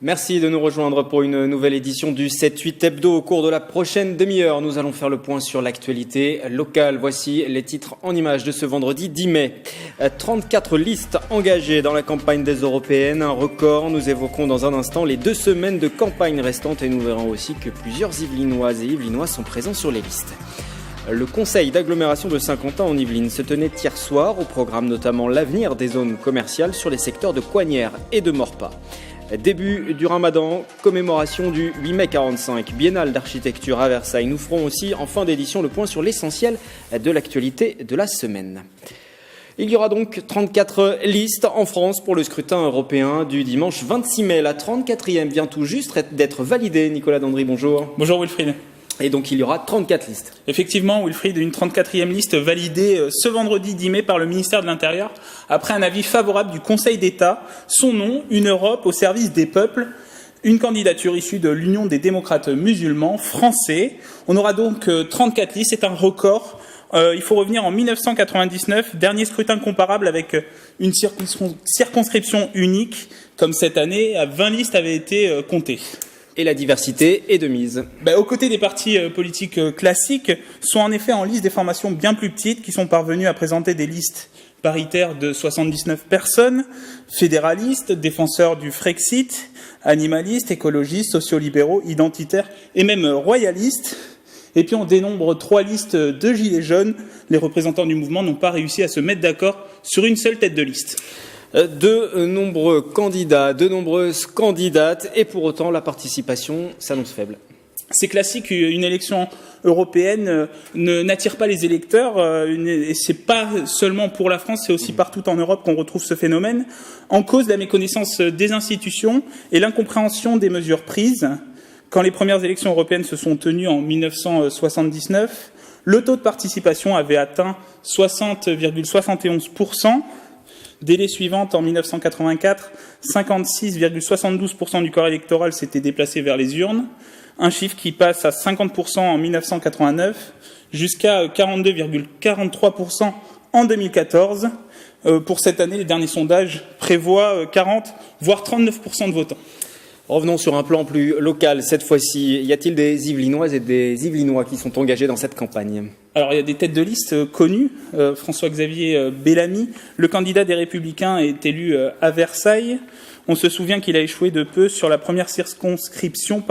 Merci de nous rejoindre pour une nouvelle édition du 7-8 Hebdo. Au cours de la prochaine demi-heure, nous allons faire le point sur l'actualité locale. Voici les titres en images de ce vendredi 10 mai. 34 listes engagées dans la campagne des européennes, un record. Nous évoquerons dans un instant les 2 semaines de campagne restantes et nous verrons aussi que plusieurs Yvelinoises et Yvelinois sont présents sur les listes. Le conseil d'agglomération de Saint-Quentin en Yvelines se tenait hier soir, au programme notamment l'avenir des zones commerciales sur les secteurs de Coignères et de Maurepas. Début du Ramadan, commémoration du 8 mai 45, biennale d'architecture à Versailles. Nous ferons aussi en fin d'édition le point sur l'essentiel de l'actualité de la semaine. Il y aura donc 34 listes en France pour le scrutin européen du dimanche 26 mai. La 34e vient tout juste d'être validée. Nicolas Dandry, bonjour. Bonjour Wilfried. Et donc il y aura 34 listes. Effectivement, Wilfried, une 34e liste validée ce vendredi 10 mai par le ministère de l'Intérieur après un avis favorable du Conseil d'État. Son nom, une Europe au service des peuples. Une candidature issue de l'Union des démocrates musulmans français. On aura donc 34 listes, c'est un record. Il faut revenir en 1999, dernier scrutin comparable avec une circonscription unique, comme cette année, 20 listes avaient été comptées. Et la diversité est de mise. Aux côtés des partis politiques classiques, sont en effet en lice des formations bien plus petites qui sont parvenues à présenter des listes paritaires de 79 personnes, fédéralistes, défenseurs du Frexit, animalistes, écologistes, sociolibéraux, identitaires et même royalistes. Et puis on dénombre 3 listes de gilets jaunes. Les représentants du mouvement n'ont pas réussi à se mettre d'accord sur une seule tête de liste. De nombreux candidats, de nombreuses candidates, et pour autant la participation s'annonce faible. C'est classique, une élection européenne n'attire pas les électeurs, et c'est pas seulement pour la France, c'est aussi partout en Europe qu'on retrouve ce phénomène, en cause de la méconnaissance des institutions et l'incompréhension des mesures prises. Quand les premières élections européennes se sont tenues en 1979, le taux de participation avait atteint 60,71%. Dès les suivantes, en 1984, 56,72% du corps électoral s'était déplacé vers les urnes, un chiffre qui passe à 50% en 1989, jusqu'à 42,43% en 2014. Pour cette année, les derniers sondages prévoient 40, voire 39% de votants. Revenons sur un plan plus local cette fois-ci. Y a-t-il des Yvelinoises et des Yvelinois qui sont engagés dans cette campagne ? Alors, il y a des têtes de liste connues. François-Xavier Bellamy, le candidat des Républicains, est élu à Versailles. On se souvient qu'il a échoué de peu sur la première circonscription,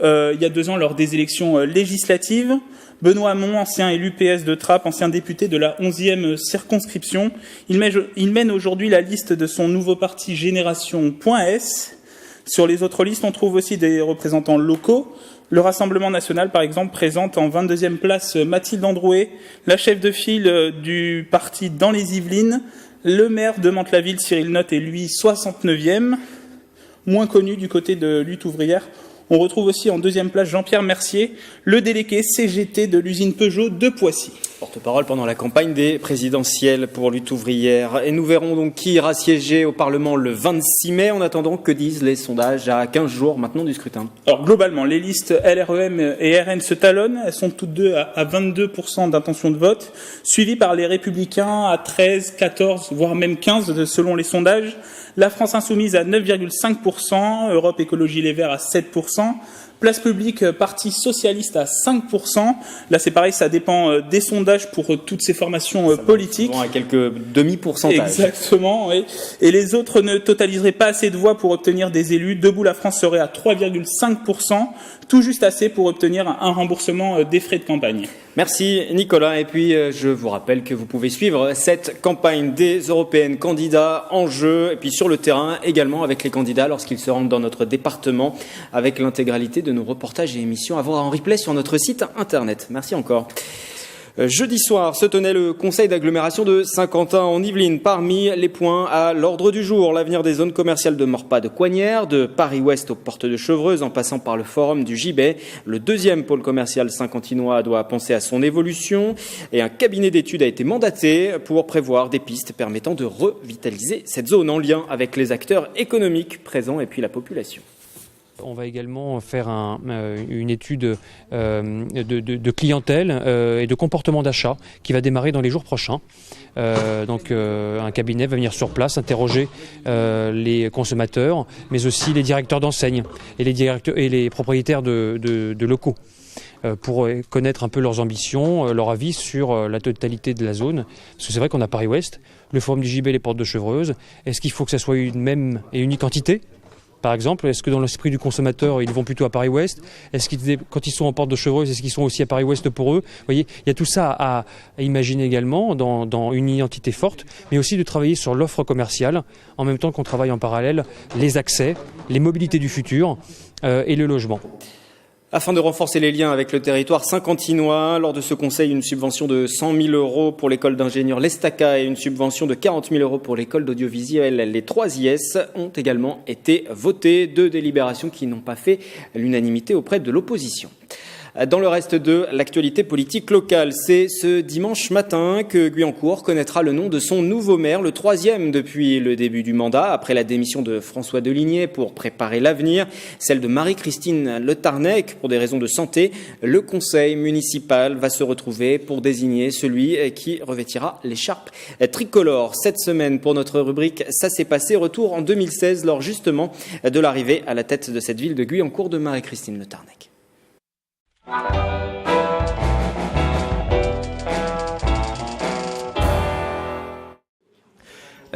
il y a 2 ans lors des élections législatives. Benoît Hamon, ancien élu PS de Trappes, ancien député de la 11e circonscription. Il mène aujourd'hui la liste de son nouveau parti Génération.S. Sur les autres listes, on trouve aussi des représentants locaux. Le Rassemblement national, par exemple, présente en 22e place Mathilde Androuet, la chef de file du parti dans les Yvelines. Le maire de Mantes-la-Ville, Cyril Notte, est lui 69e. Moins connu du côté de Lutte ouvrière, on retrouve aussi en 2e place Jean-Pierre Mercier, le délégué CGT de l'usine Peugeot de Poissy. Porte-parole pendant la campagne des présidentielles pour Lutte ouvrière. Et nous verrons donc qui ira siéger au Parlement le 26 mai. En attendant, que disent les sondages à 15 jours maintenant du scrutin ? Alors globalement, les listes LREM et RN se talonnent. Elles sont toutes deux à 22% d'intention de vote, suivies par les Républicains à 13, 14, voire même 15 selon les sondages. La France Insoumise à 9,5%, Europe Écologie Les Verts à 7%, Place Publique, Parti Socialiste à 5%. Là, c'est pareil, ça dépend des sondages pour toutes ces formations politiques. À quelques demi-pourcentages. Exactement, oui. Et les autres ne totaliseraient pas assez de voix pour obtenir des élus. Debout la France serait à 3,5%, tout juste assez pour obtenir un remboursement des frais de campagne. Merci Nicolas. Et puis je vous rappelle que vous pouvez suivre cette campagne des européennes candidats en jeu et puis sur le terrain également avec les candidats lorsqu'ils se rendent dans notre département avec l'intégralité de nos reportages et émissions à voir en replay sur notre site internet. Merci encore. Jeudi soir se tenait le conseil d'agglomération de Saint-Quentin en Yvelines. Parmi les points à l'ordre du jour, l'avenir des zones commerciales de Maurepas de Coignères, de Paris-Ouest aux portes de Chevreuse, en passant par le forum du Gibet. Le deuxième pôle commercial saint-quentinois doit penser à son évolution et un cabinet d'études a été mandaté pour prévoir des pistes permettant de revitaliser cette zone en lien avec les acteurs économiques présents et puis la population. On va également faire une étude de clientèle et de comportement d'achat qui va démarrer dans les jours prochains. Un cabinet va venir sur place interroger les consommateurs, mais aussi les directeurs d'enseignes et les propriétaires de locaux pour connaître un peu leurs ambitions, leur avis sur la totalité de la zone. Parce que c'est vrai qu'on a Paris-Ouest, le Forum du JB, les Portes de Chevreuse. Est-ce qu'il faut que ça soit une même et unique entité ? Par exemple, est-ce que dans l'esprit du consommateur, ils vont plutôt à Paris-Ouest ? Est-ce qu'ils, quand ils sont en Porte de Chevreuse, est-ce qu'ils sont aussi à Paris-Ouest pour eux ? Vous voyez, il y a tout ça à imaginer également dans une identité forte, mais aussi de travailler sur l'offre commerciale, en même temps qu'on travaille en parallèle les accès, les mobilités du futur et le logement. Afin de renforcer les liens avec le territoire saint-quentinois, lors de ce conseil, une subvention de 100 000 € pour l'école d'ingénieurs L'Estaca et une subvention de 40 000 € pour l'école d'audiovisuel Les 3 IS ont également été votées. 2 délibérations qui n'ont pas fait l'unanimité auprès de l'opposition. Dans le reste de l'actualité politique locale, c'est ce dimanche matin que Guyancourt connaîtra le nom de son nouveau maire, le 3e depuis le début du mandat, après la démission de François Deligné pour préparer l'avenir, celle de Marie-Christine Le Tarnec pour des raisons de santé. Le conseil municipal va se retrouver pour désigner celui qui revêtira l'écharpe tricolore. Cette semaine, pour notre rubrique « Ça s'est passé », retour en 2016 lors justement de l'arrivée à la tête de cette ville de Guyancourt de Marie-Christine Le Tarnec.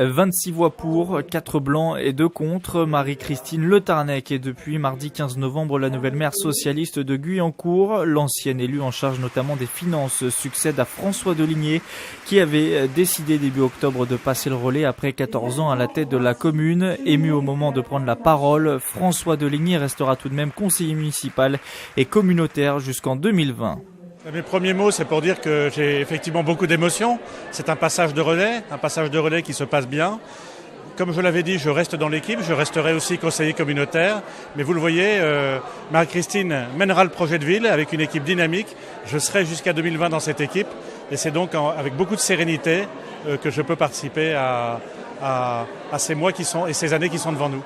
26 voix pour, 4 blancs et 2 contre. Marie-Christine Le Tarnec est depuis mardi 15 novembre la nouvelle maire socialiste de Guyancourt. L'ancienne élue en charge notamment des finances succède à François Deligné qui avait décidé début octobre de passer le relais après 14 ans à la tête de la commune. Ému au moment de prendre la parole, François Deligné restera tout de même conseiller municipal et communautaire jusqu'en 2020. Mes premiers mots, c'est pour dire que j'ai effectivement beaucoup d'émotions. C'est un passage de relais qui se passe bien. Comme je l'avais dit, je reste dans l'équipe, je resterai aussi conseiller communautaire. Mais vous le voyez, Marie-Christine mènera le projet de ville avec une équipe dynamique. Je serai jusqu'à 2020 dans cette équipe. Et c'est donc avec beaucoup de sérénité que je peux participer à ces mois et ces années qui sont devant nous.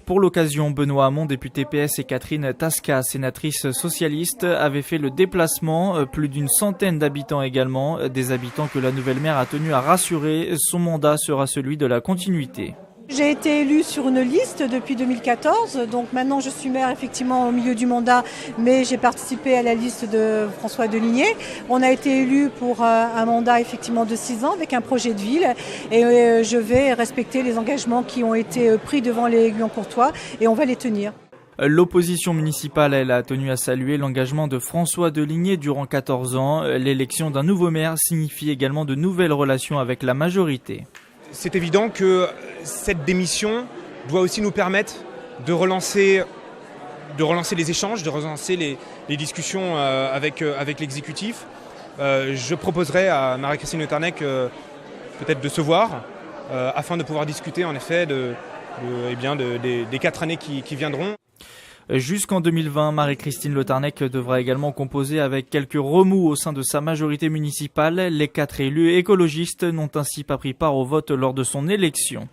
Pour l'occasion, Benoît Hamon, député PS, et Catherine Tasca, sénatrice socialiste, avaient fait le déplacement. Plus d'une centaine d'habitants également, des habitants que la nouvelle maire a tenu à rassurer. Son mandat sera celui de la continuité. J'ai été élue sur une liste depuis 2014, donc maintenant je suis maire effectivement au milieu du mandat, mais j'ai participé à la liste de François Deligné. On a été élu pour un mandat effectivement de 6 ans avec un projet de ville et je vais respecter les engagements qui ont été pris devant les Guyancourtois et on va les tenir. L'opposition municipale, elle a tenu à saluer l'engagement de François Deligné durant 14 ans. L'élection d'un nouveau maire signifie également de nouvelles relations avec la majorité. C'est évident que cette démission doit aussi nous permettre de relancer les échanges, de relancer les discussions avec l'exécutif. Je proposerai à Marie-Christine Le Tarnec peut-être de se voir afin de pouvoir discuter en effet des 4 années qui viendront. Jusqu'en 2020, Marie-Christine Le Tarnec devra également composer avec quelques remous au sein de sa majorité municipale. Les 4 élus écologistes n'ont ainsi pas pris part au vote lors de son élection.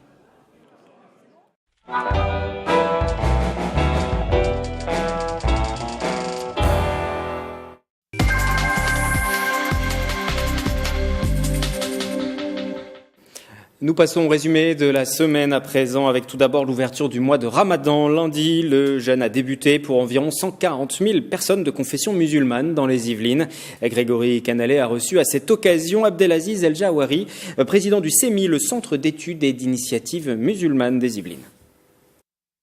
Nous passons au résumé de la semaine à présent avec tout d'abord l'ouverture du mois de Ramadan. Lundi, le jeûne a débuté pour environ 140 000 personnes de confession musulmane dans les Yvelines. Grégory Canalet a reçu à cette occasion Abdelaziz El Jawari, président du CEMI, le Centre d'études et d'initiatives musulmanes des Yvelines.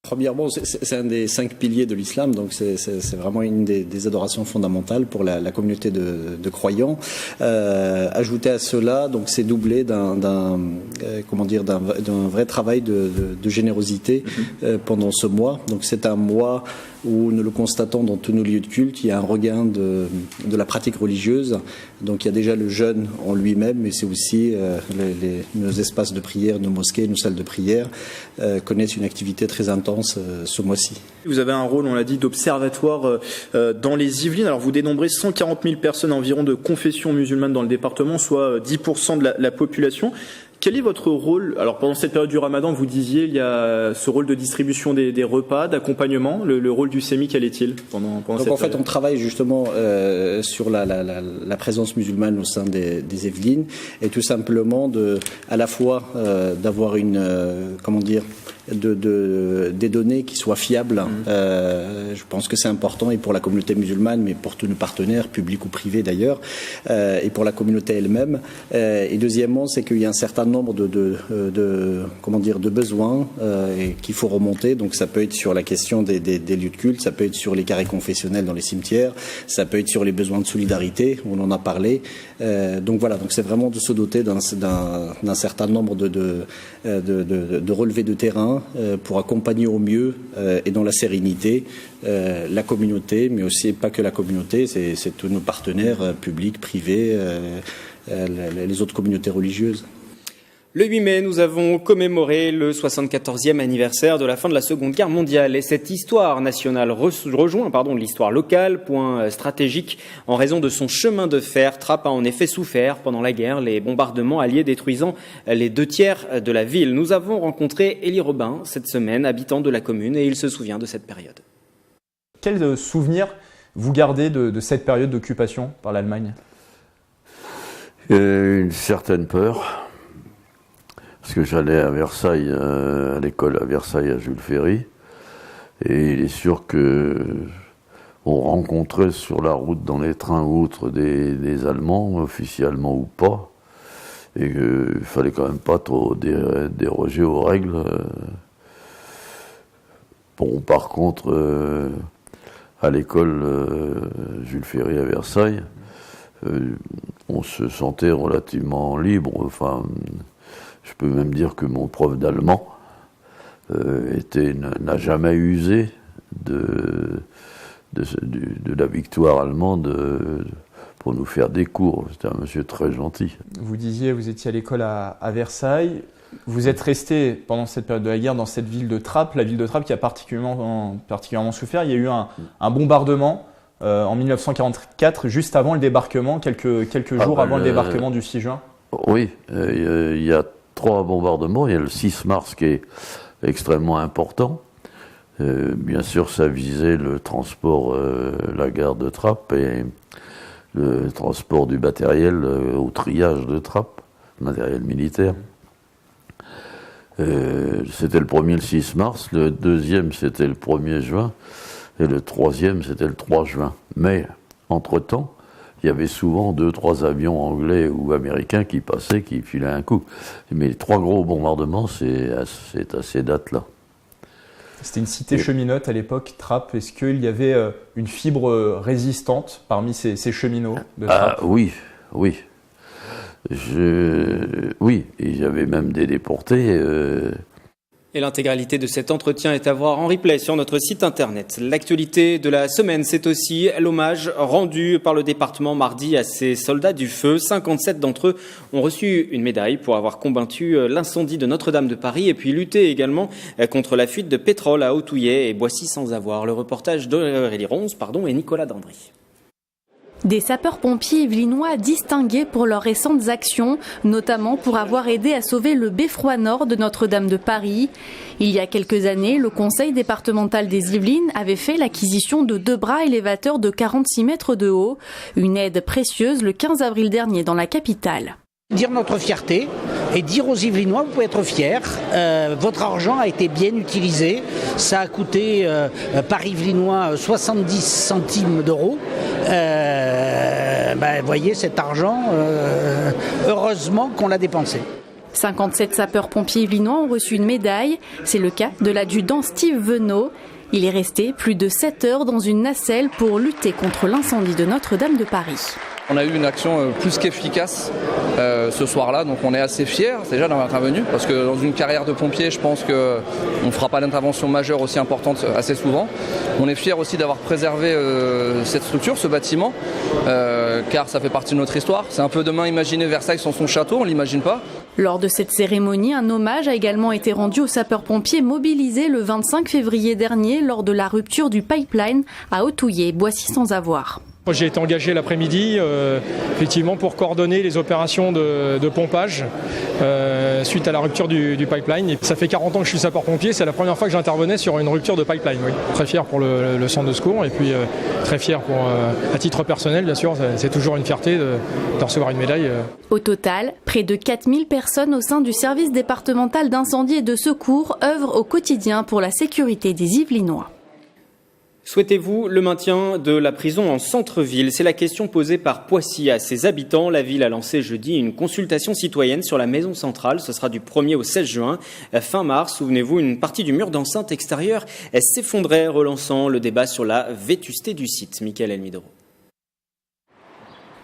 Premièrement, c'est un des 5 piliers de l'islam, donc c'est vraiment une des adorations fondamentales pour la communauté de croyants. Ajouté à cela, donc c'est doublé d'un vrai travail de générosité pendant ce mois. Donc c'est un mois où nous le constatons dans tous nos lieux de culte, il y a un regain de la pratique religieuse. Donc il y a déjà le jeûne en lui-même, mais c'est aussi nos espaces de prière, nos mosquées, nos salles de prière connaissent une activité très intense ce mois-ci. Vous avez un rôle, on l'a dit, d'observatoire dans les Yvelines. Alors vous dénombrez 140 000 personnes environ de confession musulmane dans le département, soit 10% de la population. Quel est votre rôle? Alors pendant cette période du Ramadan, vous disiez il y a ce rôle de distribution des repas, d'accompagnement. Le rôle du SEMI, quel est-il pendant Donc cette en fait, période? on travaille justement sur la présence musulmane au sein des Yvelines et tout simplement à la fois d'avoir des données qui soient fiables. Je pense que c'est important et pour la communauté musulmane, mais pour tous nos partenaires, publics ou privés d'ailleurs, et pour la communauté elle-même. Et deuxièmement, c'est qu'il y a un certain nombre de besoins qu'il faut remonter. Donc ça peut être sur la question des lieux de culte, ça peut être sur les carrés confessionnels dans les cimetières, ça peut être sur les besoins de solidarité, on en a parlé. Donc voilà, donc c'est vraiment de se doter d'un certain nombre de relevés de terrain pour accompagner au mieux et dans la sérénité la communauté, mais aussi pas que la communauté, c'est tous nos partenaires publics, privés, les autres communautés religieuses. Le 8 mai, nous avons commémoré le 74e anniversaire de la fin de la Seconde Guerre mondiale et cette histoire nationale rejoint l'histoire locale, point stratégique. En raison de son chemin de fer, Trappes a en effet souffert pendant la guerre, les bombardements alliés détruisant les 2/3 de la ville. Nous avons rencontré Élie Robin cette semaine, habitant de la commune, et il se souvient de cette période. Quel souvenir vous gardez de cette période d'occupation par l'Allemagne? Une certaine peur. Parce que j'allais à Versailles, à l'école à Versailles, à Jules Ferry, et il est sûr que on rencontrait sur la route, dans les trains ou autres, des Allemands, officiellement ou pas, et qu'il fallait quand même pas trop déroger aux règles. Bon, par contre, à l'école Jules Ferry à Versailles, on se sentait relativement libre, enfin... Je peux même dire que mon prof d'allemand n'a jamais usé de la victoire allemande pour nous faire des cours. C'était un monsieur très gentil. Vous disiez, vous étiez à l'école à Versailles. Vous êtes resté pendant cette période de la guerre dans cette ville de Trappes, la ville de Trappes qui a particulièrement souffert. Il y a eu un bombardement en 1944, juste avant le débarquement, quelques jours avant le débarquement du 6 juin. Oui, il y a 3 bombardements. Il y a le 6 mars qui est extrêmement important. Bien sûr, ça visait le transport, la gare de Trappes et le transport du matériel au triage de Trappes, matériel militaire. C'était le premier le 6 mars, le deuxième c'était le 1er juin et le troisième c'était le 3 juin. Mais, entre-temps, il y avait souvent 2-3 avions anglais ou américains qui passaient, qui filaient un coup. Mais les 3 gros bombardements, c'est à ces dates-là. C'était une cité cheminote à l'époque, Trappes. Est-ce qu'il y avait une fibre résistante parmi ces cheminots de Trappes? Oui. Oui, il y avait même des déportés. Et l'intégralité de cet entretien est à voir en replay sur notre site internet. L'actualité de la semaine, c'est aussi l'hommage rendu par le département mardi à ces soldats du feu. 57 d'entre eux ont reçu une médaille pour avoir combattu l'incendie de Notre-Dame de Paris et puis lutté également contre la fuite de pétrole à Autouillet et Boissy-sans-Avoir. Le reportage d'Aurélie Ronze et Nicolas Dandry. Des sapeurs-pompiers yvelinois distingués pour leurs récentes actions, notamment pour avoir aidé à sauver le beffroi nord de Notre-Dame de Paris. Il y a quelques années, le conseil départemental des Yvelines avait fait l'acquisition de 2 bras élévateurs de 46 mètres de haut, une aide précieuse le 15 avril dernier dans la capitale. Dire notre fierté et dire aux Yvelinois, vous pouvez être fiers, votre argent a été bien utilisé, ça a coûté par Yvelinois 70 centimes d'euros. Voyez cet argent, heureusement qu'on l'a dépensé. 57 sapeurs-pompiers yvelinois ont reçu une médaille, c'est le cas de l'adjudant Steve Venot. Il est resté plus de 7 heures dans une nacelle pour lutter contre l'incendie de Notre-Dame de Paris. On a eu une action plus qu'efficace ce soir-là, donc on est assez fiers déjà d'avoir intervenu, parce que dans une carrière de pompier, je pense qu'on ne fera pas d'intervention majeure aussi importante assez souvent. On est fiers aussi d'avoir préservé cette structure, ce bâtiment, car ça fait partie de notre histoire. C'est un peu demain imaginer Versailles sans son château, on ne l'imagine pas. Lors de cette cérémonie, un hommage a également été rendu aux sapeurs-pompiers mobilisés le 25 février dernier lors de la rupture du pipeline à Autouillet, Boissy-sans-Avoir. J'ai été engagé l'après-midi effectivement pour coordonner les opérations de pompage suite à la rupture du pipeline. Et ça fait 40 ans que je suis sapeur-pompier, c'est la première fois que j'intervenais sur une rupture de pipeline. Oui. Très fier pour le centre de secours et puis très fier à titre personnel, bien sûr, c'est toujours une fierté de recevoir une médaille. Au total, près de 4000 personnes au sein du service départemental d'incendie et de secours œuvrent au quotidien pour la sécurité des Yvelinois. Souhaitez-vous le maintien de la prison en centre-ville? C'est la question posée par Poissy à ses habitants. La ville a lancé jeudi une consultation citoyenne sur la maison centrale. Ce sera du 1er au 16 juin. Fin mars, souvenez-vous, une partie du mur d'enceinte extérieure s'effondrait, relançant le débat sur la vétusté du site. Michael Elmidoro.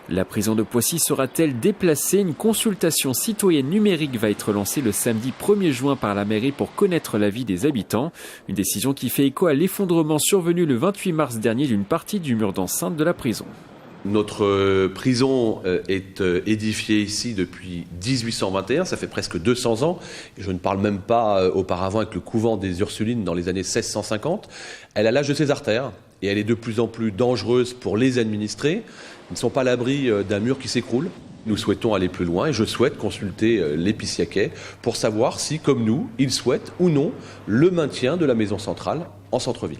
La prison de Poissy sera-t-elle déplacée? Une consultation citoyenne numérique va être lancée le samedi 1er juin par la mairie pour connaître l'avis des habitants. Une décision qui fait écho à l'effondrement survenu le 28 mars dernier d'une partie du mur d'enceinte de la prison. Notre prison est édifiée ici depuis 1821, ça fait presque 200 ans. Je ne parle même pas auparavant avec le couvent des Ursulines dans les années 1650. Elle a l'âge de ses artères et elle est de plus en plus dangereuse pour les administrés. Ils ne sont pas à l'abri d'un mur qui s'écroule. Nous souhaitons aller plus loin et je souhaite consulter les Pissiacais pour savoir si, comme nous, ils souhaitent ou non le maintien de la maison centrale en centre-ville.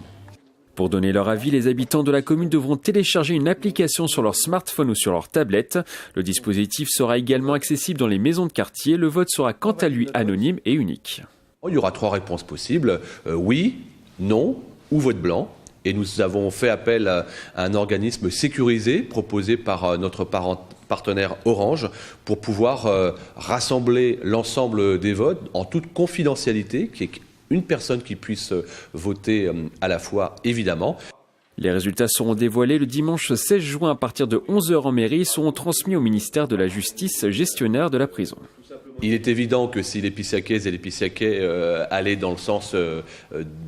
Pour donner leur avis, les habitants de la commune devront télécharger une application sur leur smartphone ou sur leur tablette. Le dispositif sera également accessible dans les maisons de quartier. Le vote sera quant à lui anonyme et unique. Il y aura 3 réponses possibles. Oui, non ou vote blanc. Et nous avons fait appel à un organisme sécurisé proposé par notre partenaire Orange pour pouvoir rassembler l'ensemble des votes en toute confidentialité, qui est une personne qui puisse voter à la fois, évidemment. Les résultats seront dévoilés le dimanche 16 juin à partir de 11h en mairie et seront transmis au ministère de la Justice, gestionnaire de la prison. Il est évident que si les Pissiacaises et les Pissiacais allaient dans le sens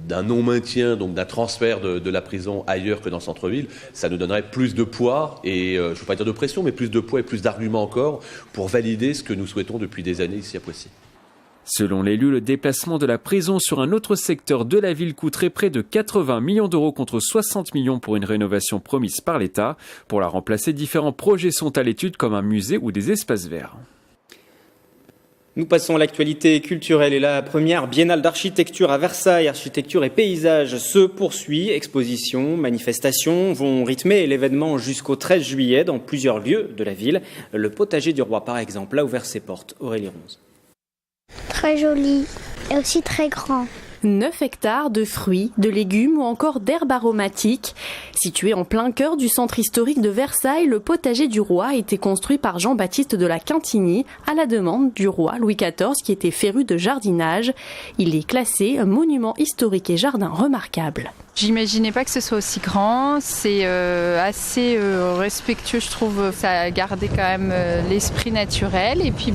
d'un non-maintien, donc d'un transfert de la prison ailleurs que dans le centre-ville, ça nous donnerait plus de poids et, je ne veux pas dire de pression, mais plus de poids et plus d'arguments encore pour valider ce que nous souhaitons depuis des années ici à Poissy. Selon l'élu, le déplacement de la prison sur un autre secteur de la ville coûterait près de 80 millions d'euros contre 60 millions pour une rénovation promise par l'État. Pour la remplacer, différents projets sont à l'étude comme un musée ou des espaces verts. Nous passons à l'actualité culturelle et la première biennale d'architecture à Versailles, architecture et paysage, se poursuit. Expositions, manifestations vont rythmer l'événement jusqu'au 13 juillet dans plusieurs lieux de la ville. Le potager du roi, par exemple, a ouvert ses portes. Aurélie Ronze. Très joli et aussi très grand. 9 hectares de fruits, de légumes ou encore d'herbes aromatiques. Situé en plein cœur du centre historique de Versailles, le potager du roi a été construit par Jean-Baptiste de la Quintigny à la demande du roi Louis XIV qui était féru de jardinage. Il est classé monument historique et jardin remarquable. J'imaginais pas que ce soit aussi grand, c'est assez respectueux je trouve, ça a gardé quand même l'esprit naturel et puis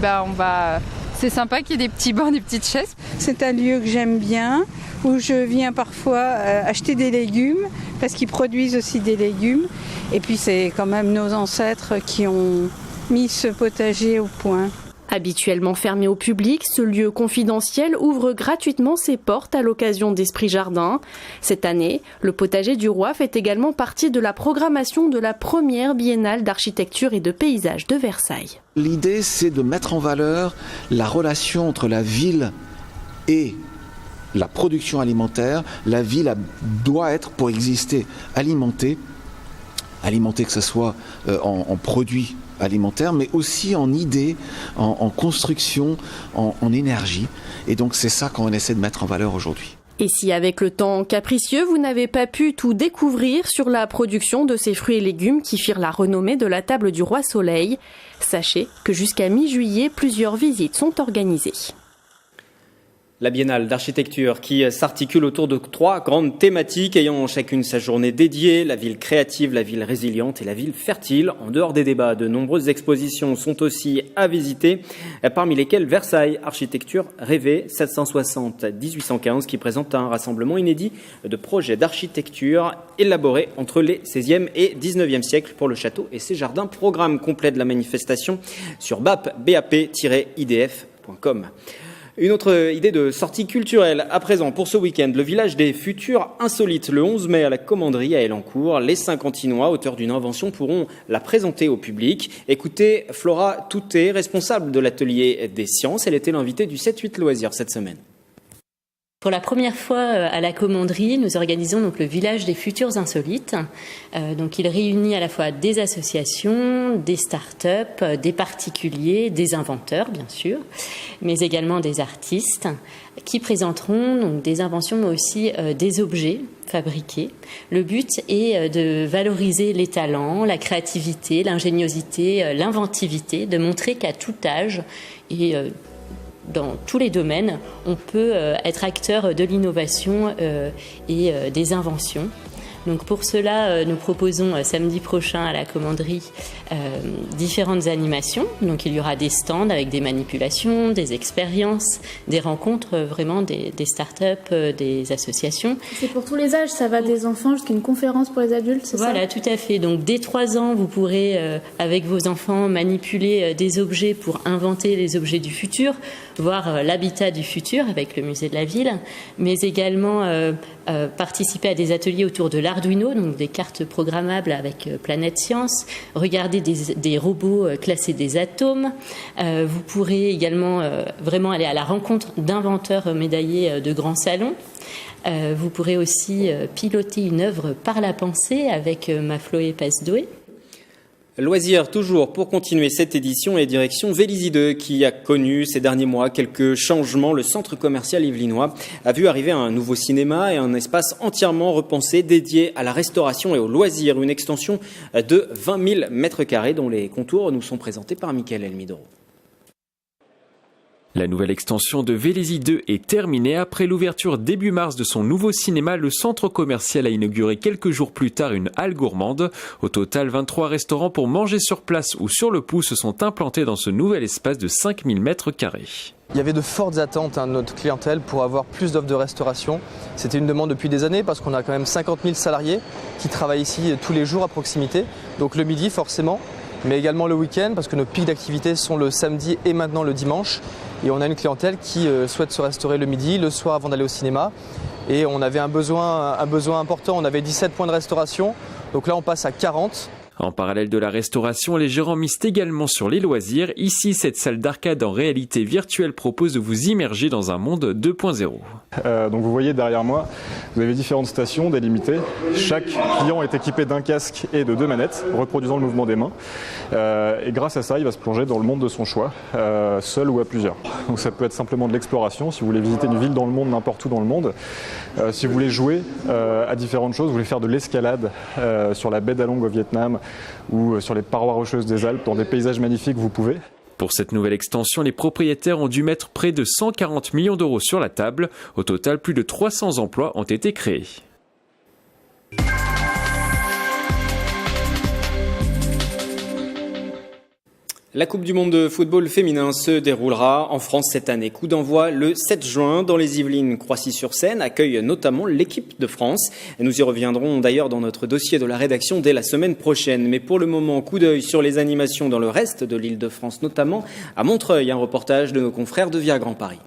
c'est sympa qu'il y ait des petits bancs, des petites chaises. C'est un lieu que j'aime bien, où je viens parfois acheter des légumes, parce qu'ils produisent aussi des légumes. Et puis c'est quand même nos ancêtres qui ont mis ce potager au point. Habituellement fermé au public, ce lieu confidentiel ouvre gratuitement ses portes à l'occasion d'Esprit Jardin. Cette année, le potager du roi fait également partie de la programmation de la première biennale d'architecture et de paysage de Versailles. L'idée, c'est de mettre en valeur la relation entre la ville et la production alimentaire. La ville doit être, pour exister, alimentée que ce soit en produits alimentaire, mais aussi en idées, en construction, en énergie. Et donc c'est ça qu'on essaie de mettre en valeur aujourd'hui. Et si avec le temps capricieux, vous n'avez pas pu tout découvrir sur la production de ces fruits et légumes qui firent la renommée de la table du roi Soleil, sachez que jusqu'à mi-juillet, plusieurs visites sont organisées. La biennale d'architecture qui s'articule autour de 3 grandes thématiques ayant chacune sa journée dédiée, la ville créative, la ville résiliente et la ville fertile. En dehors des débats, de nombreuses expositions sont aussi à visiter, parmi lesquelles Versailles, architecture rêvée 760-1815 qui présente un rassemblement inédit de projets d'architecture élaborés entre les 16e et 19e siècles pour le château et ses jardins. Programme complet de la manifestation sur bap-idf.com. Une autre idée de sortie culturelle à présent pour ce week-end. Le village des futurs insolites, le 11 mai à la Commanderie à Elancourt. Les Saint-Quentinois, auteurs d'une invention, pourront la présenter au public. Écoutez Flora Toutet, responsable de l'atelier des sciences. Elle était l'invitée du 7-8 loisirs cette semaine. Pour la première fois à la Commanderie, nous organisons donc le village des futurs insolites. Donc il réunit à la fois des associations, des start-up, des particuliers, des inventeurs bien sûr, mais également des artistes qui présenteront donc des inventions mais aussi des objets fabriqués. Le but est de valoriser les talents, la créativité, l'ingéniosité, l'inventivité, de montrer qu'à tout âge et dans tous les domaines, on peut être acteur de l'innovation et des inventions. Donc pour cela, nous proposons samedi prochain à la Commanderie différentes animations. Donc il y aura des stands avec des manipulations, des expériences, des rencontres vraiment des start-up, des associations. C'est pour tous les âges, ça va des enfants jusqu'à une conférence pour les adultes, c'est ça ? Voilà, tout à fait. Donc dès 3 ans, vous pourrez avec vos enfants manipuler des objets pour inventer les objets du futur, voir l'habitat du futur avec le musée de la ville, mais également participer à des ateliers autour de l'Arduino, donc des cartes programmables avec Planète Science, regarder des robots classer des atomes. Vous pourrez également vraiment aller à la rencontre d'inventeurs médaillés de grands salons. Vous pourrez aussi piloter une œuvre par la pensée avec Mafloé Pasdoé. Loisirs toujours pour continuer cette édition et direction Vélizy 2 qui a connu ces derniers mois quelques changements. Le centre commercial yvelinois a vu arriver un nouveau cinéma et un espace entièrement repensé dédié à la restauration et aux loisirs. Une extension de 20 000 mètres carrés dont les contours nous sont présentés par Mickaël Elmidoro. La nouvelle extension de Vélizy 2 est terminée. Après l'ouverture début mars de son nouveau cinéma, le centre commercial a inauguré quelques jours plus tard une halle gourmande. Au total, 23 restaurants pour manger sur place ou sur le pouce se sont implantés dans ce nouvel espace de 5000 mètres carrés. Il y avait de fortes attentes de notre clientèle pour avoir plus d'offres de restauration. C'était une demande depuis des années parce qu'on a quand même 50 000 salariés qui travaillent ici tous les jours à proximité. Donc le midi forcément, mais également le week-end parce que nos pics d'activité sont le samedi et maintenant le dimanche. Et on a une clientèle qui souhaite se restaurer le midi, le soir avant d'aller au cinéma. Et on avait un besoin important, on avait 17 points de restauration, donc là on passe à 40. En parallèle de la restauration, les gérants misent également sur les loisirs. Ici, cette salle d'arcade en réalité virtuelle propose de vous immerger dans un monde 2.0. Donc vous voyez derrière moi, vous avez différentes stations délimitées. Chaque client est équipé d'un casque et de 2 manettes, reproduisant le mouvement des mains. Et grâce à ça, il va se plonger dans le monde de son choix, seul ou à plusieurs. Donc ça peut être simplement de l'exploration, si vous voulez visiter une ville dans le monde, n'importe où dans le monde. Si vous voulez jouer à différentes choses, vous voulez faire de l'escalade sur la baie d'Along au Vietnam, ou sur les parois rocheuses des Alpes, dans des paysages magnifiques, vous pouvez. Pour cette nouvelle extension, les propriétaires ont dû mettre près de 140 millions d'euros sur la table. Au total, plus de 300 emplois ont été créés. La Coupe du monde de football féminin se déroulera en France cette année. Coup d'envoi le 7 juin dans les Yvelines. Croissy-sur-Seine accueille notamment l'équipe de France. Nous y reviendrons d'ailleurs dans notre dossier de la rédaction dès la semaine prochaine. Mais pour le moment, coup d'œil sur les animations dans le reste de l'Île-de-France, notamment à Montreuil. Un reportage de nos confrères de Via Grand Paris.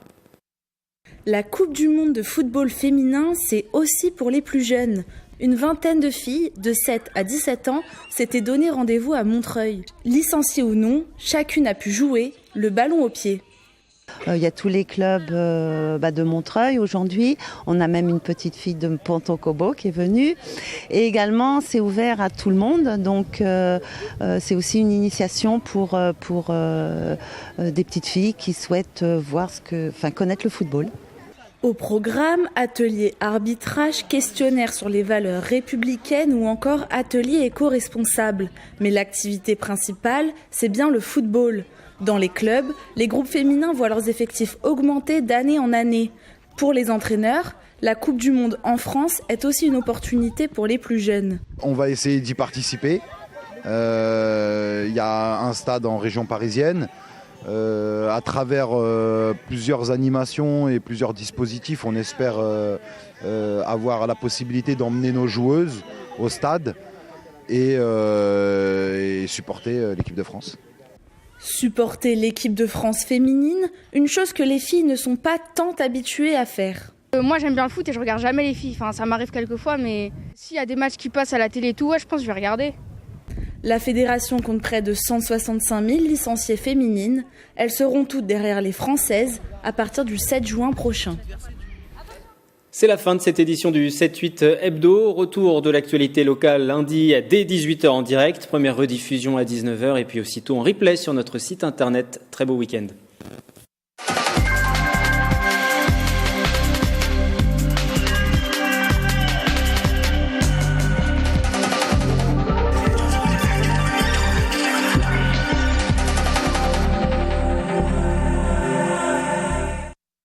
La Coupe du monde de football féminin, c'est aussi pour les plus jeunes. Une vingtaine de filles de 7 à 17 ans s'étaient donné rendez-vous à Montreuil. Licenciées ou non, chacune a pu jouer le ballon au pied. Il y a tous les clubs de Montreuil aujourd'hui. On a même une petite fille de Pontocobo qui est venue. Et également, c'est ouvert à tout le monde. Donc, c'est aussi une initiation pour des petites filles qui souhaitent connaître le football. Au programme, atelier arbitrage, questionnaire sur les valeurs républicaines ou encore atelier éco-responsable. Mais l'activité principale, c'est bien le football. Dans les clubs, les groupes féminins voient leurs effectifs augmenter d'année en année. Pour les entraîneurs, la Coupe du monde en France est aussi une opportunité pour les plus jeunes. On va essayer d'y participer. Il y a un stade en région parisienne. À travers plusieurs animations et plusieurs dispositifs, on espère avoir la possibilité d'emmener nos joueuses au stade et supporter l'équipe de France. Supporter l'équipe de France féminine, une chose que les filles ne sont pas tant habituées à faire. Moi j'aime bien le foot et je regarde jamais les filles, ça m'arrive quelques fois, mais s'il y a des matchs qui passent à la télé et tout, je pense que je vais regarder. La fédération compte près de 165 000 licenciées féminines. Elles seront toutes derrière les Françaises à partir du 7 juin prochain. C'est la fin de cette édition du 7-8 Hebdo. Retour de l'actualité locale lundi dès 18h en direct. Première rediffusion à 19h et puis aussitôt en replay sur notre site internet. Très beau week-end.